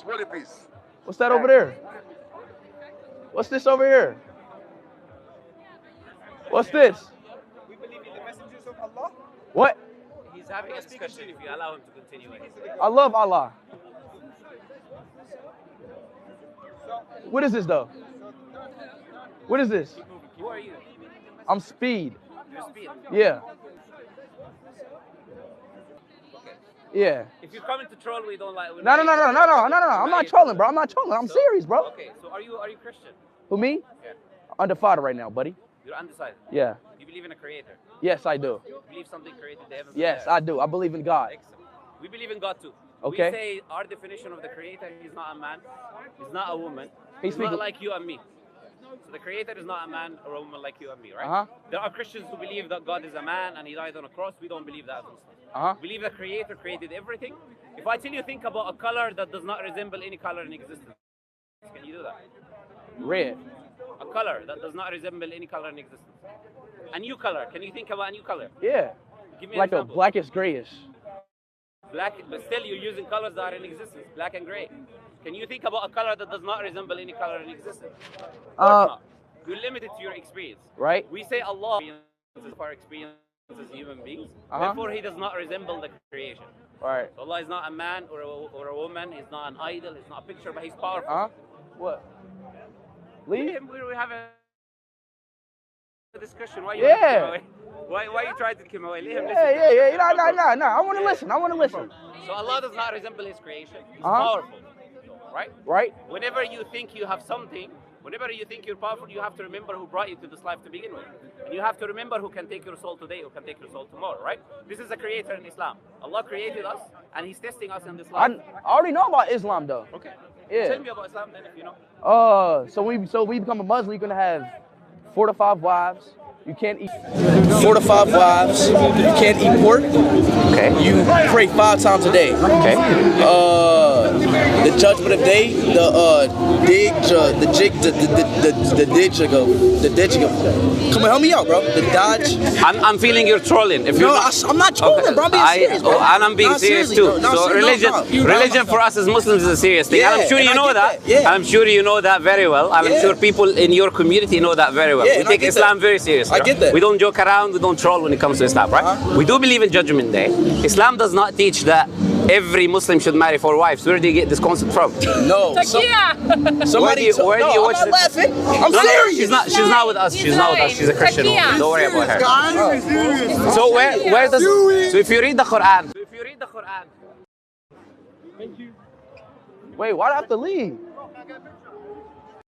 Small piece. What's that over there? What's this over here? What's this? We believe in the messengers of Allah. What? He's having a discussion if you allow him to continue it. I love Allah. What is this though? What is this? Who are you? I'm Speed. You're Speed. Yeah. Okay. Yeah. If you're coming to troll, we don't like. No. I'm not trolling, bro. I'm not trolling. I'm serious, bro. Okay. So are you Christian? Who, me? Yeah. Under fire right now, buddy. You're undecided. Yeah. You believe in a creator. Yes, I do. You believe something created the heavens. Yes, I do. I believe in God. Excellent. We believe in God too. Okay. We say our definition of the creator, he's not a man, he's not a woman, He's not like you and me. So the creator is not a man or a woman like you and me, right? Uh-huh. There are Christians who believe that God is a man and he died on a cross. We don't believe that. Uh-huh. We believe the creator created everything. If I tell you think about a color that does not resemble any color in existence, can you do that? Red. A color that does not resemble any color in existence. A new color. Can you think about a new color? Yeah. Give me Like an a example. blackish grayish. Black, but still you're using colors that are in existence, black and gray. Can you think about a color that does not resemble any color in existence? Of course not. You're limited to your experience. Right. We say Allah is our experience as human beings. Therefore, He does not resemble the creation. Right. So Allah is not a man or a woman. He's not an idol. He's not a picture, but He's powerful. What? We Leave? have a discussion. Why you Why you trying to keep him away? Leave him listen. Yeah. No. I want to listen. I want to listen. So Allah does not resemble His creation. He's powerful. Right? Right. Whenever you think you have something, whenever you think you're powerful, you have to remember who brought you to this life to begin with. And you have to remember who can take your soul today, who can take your soul tomorrow, right? This is a creator in Islam. Allah created us, and He's testing us in this life. I already know about Islam, though. Okay. Yeah. Tell me about Islam then, if you know. So we become a Muslim, you're going to have 4 to 5 wives. You can't eat 4 to 5 wives. You can't eat pork. Okay. You pray 5 times a day. Okay. The judgment of day, come on, help me out, bro. The dodge. I'm feeling you're trolling. If you're I'm not trolling, bro. I'm being serious, bro. And I'm being serious too. So religion for us as Muslims is a serious thing. Yeah, and I'm sure you know that. Yeah. I'm sure you know that very well. And I'm sure people in your community know that very well. Yeah, we take Islam very seriously. I get that. We don't joke around. We don't troll when it comes to Islam, right? We do believe in Judgment Day. Islam does not teach that every Muslim should marry 4 wives. Where do you get this concept from? No. Somebody. Where do you watch I'm not laughing. I'm serious. She's not with us. She's not with us. She's a Christian woman. Don't worry about her. So where does? So if you read the Quran. Wait, why do I have to leave?